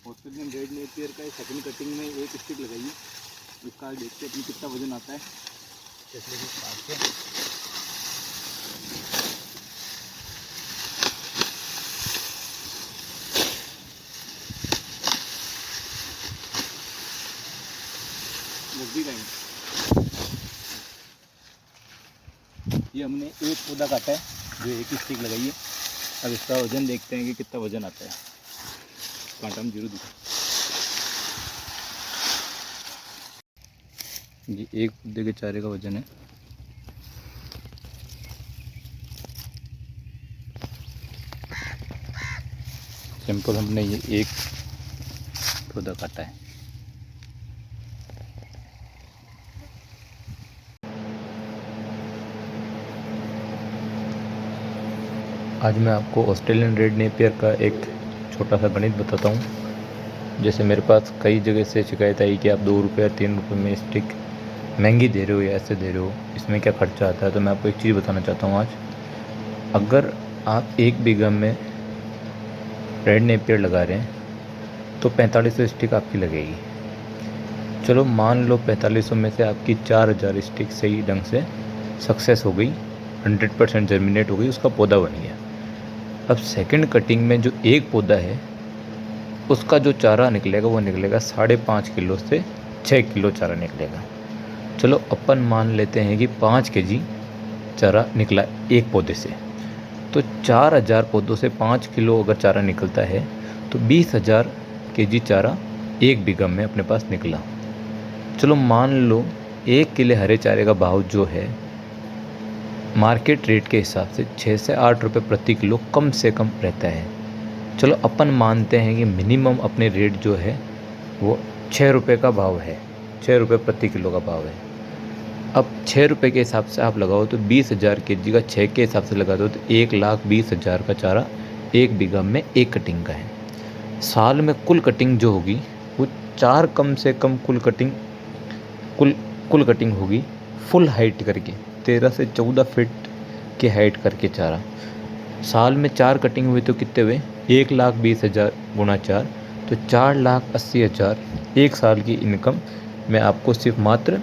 Australian red Napier का second cutting में एक स्टिक लगाई है। इसका आज देखते हैं अपनी कितना वजन आता है। जैसे कि काट के ये हमने एक पौधा काटा है जो एक स्टिक लगाई है। अब इसका वजन देखते हैं कि कितना वजन आता है। कांटा में जरूर दिखा जी, एक पौधे के चारे का वजन है सिंपल। हमने ये एक पौधा काटा है। आज मैं आपको ऑस्ट्रेलियन रेड नेपियर का एक छोटा सा गणित बताता हूँ। जैसे मेरे पास कई जगह से शिकायत आई कि आप 2 रुपये 3 रुपये में स्टिक महंगी दे रहे हो या ऐसे दे रहे हो, इसमें क्या खर्चा आता है। तो मैं आपको एक चीज़ बताना चाहता हूँ आज। अगर आप 1 बीघा में रेड नेपियर लगा रहे हैं तो 4500 स्टिक आपकी लगेगी। चलो मान लो 4500 में से आपकी 4000 स्टिक सही ढंग से सक्सेस हो गई, 100% जर्मिनेट हो गई, उसका पौधा बन गया। अब सेकंड कटिंग में जो एक पौधा है उसका जो चारा निकलेगा वो निकलेगा 5.5 किलो से 6 किलो चारा निकलेगा। चलो अपन मान लेते हैं कि 5 kg चारा निकला एक पौधे से, तो 4000 पौधों से 5 किलो अगर चारा निकलता है तो 20,000 kg चारा 1 बीघा में अपने पास निकला। चलो मान लो 1 किलो हरे चारे का भाव जो है मार्केट रेट के हिसाब से 6 से 8 रुपये प्रति किलो कम से कम रहता है। चलो अपन मानते हैं कि मिनिमम अपने रेट जो है वो 6 रुपये का भाव है, 6 रुपये प्रति किलो का भाव है। अब 6 रुपये के हिसाब से आप लगाओ तो 20,000 kg का 6 के हिसाब से लगा दो तो 1,20,000 का चारा 1 बीघा में एक कटिंग का है। साल में कुल कटिंग जो होगी वो 4 कम से कम कुल कटिंग होगी फुल हाइट करके 13 से 14 फीट की हाइट करके चारा। साल में 4 कटिंग हुई तो कितने हुए, 1,20,000 गुणा 4 तो 4,80,000 एक साल की इनकम मैं आपको सिर्फ मात्र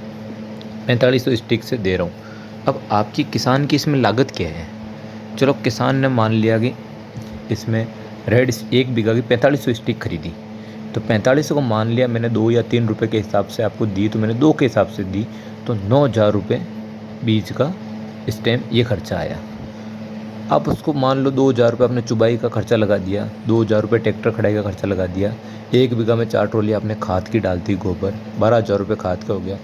4500 स्टिक से दे रहा हूँ। अब आपकी किसान की इसमें लागत क्या है। चलो किसान ने मान लिया कि इसमें रेड 1 बीघा की 4500 स्टिक खरीदी, तो 4500 को मान लिया मैंने 2 या 3 रुपये के हिसाब से आपको दी, तो मैंने 2 के हिसाब से दी तो 9,000 रुपये बीज का इस टाइम ये खर्चा आया। आप उसको मान लो 2,000 रुपये आपने चुबाई का खर्चा लगा दिया, 2,000 रुपये ट्रैक्टर खड़ाई का खर्चा लगा दिया, 1 बीघा में 4 ट्रॉली आपने खाद की डाल दी गोबर, 12,000 रुपये खाद का हो गया।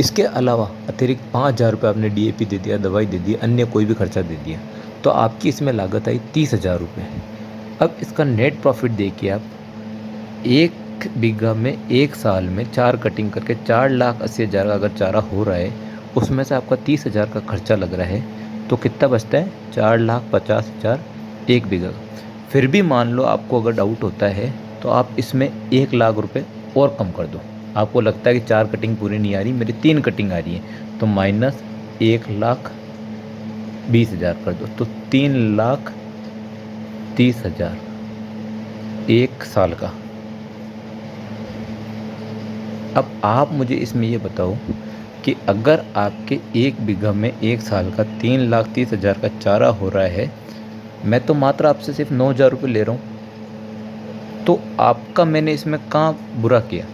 इसके अलावा अतिरिक्त 5,000 रुपये आपने DAP दे दिया, दवाई दे दी, अन्य कोई भी खर्चा दे दिया, तो आपकी इसमें लागत आई 30,000 रुपये। अब इसका नेट प्रॉफिट देखिए आप, 1 बीघा में एक साल में 4 कटिंग करके 4,80,000 का अगर चारा हो रहा है, उसमें से आपका 30,000 का खर्चा लग रहा है, तो कितना बचता है 4,50,000 1 बीघा। फिर भी मान लो आपको अगर डाउट होता है तो आप इसमें 1,00,000 रुपये और कम कर दो। आपको लगता है कि 4 कटिंग पूरी नहीं आ रही, मेरी 3 कटिंग आ रही है, तो माइनस 1,20,000 कर दो, तो 3,30,000 एक साल का। अब आप मुझे इसमें ये बताओ कि अगर आपके 1 बीघा में एक साल का 3,30,000 का चारा हो रहा है, मैं तो मात्र आपसे सिर्फ 9,000 रुपये ले रहा हूँ, तो आपका मैंने इसमें कहाँ बुरा किया।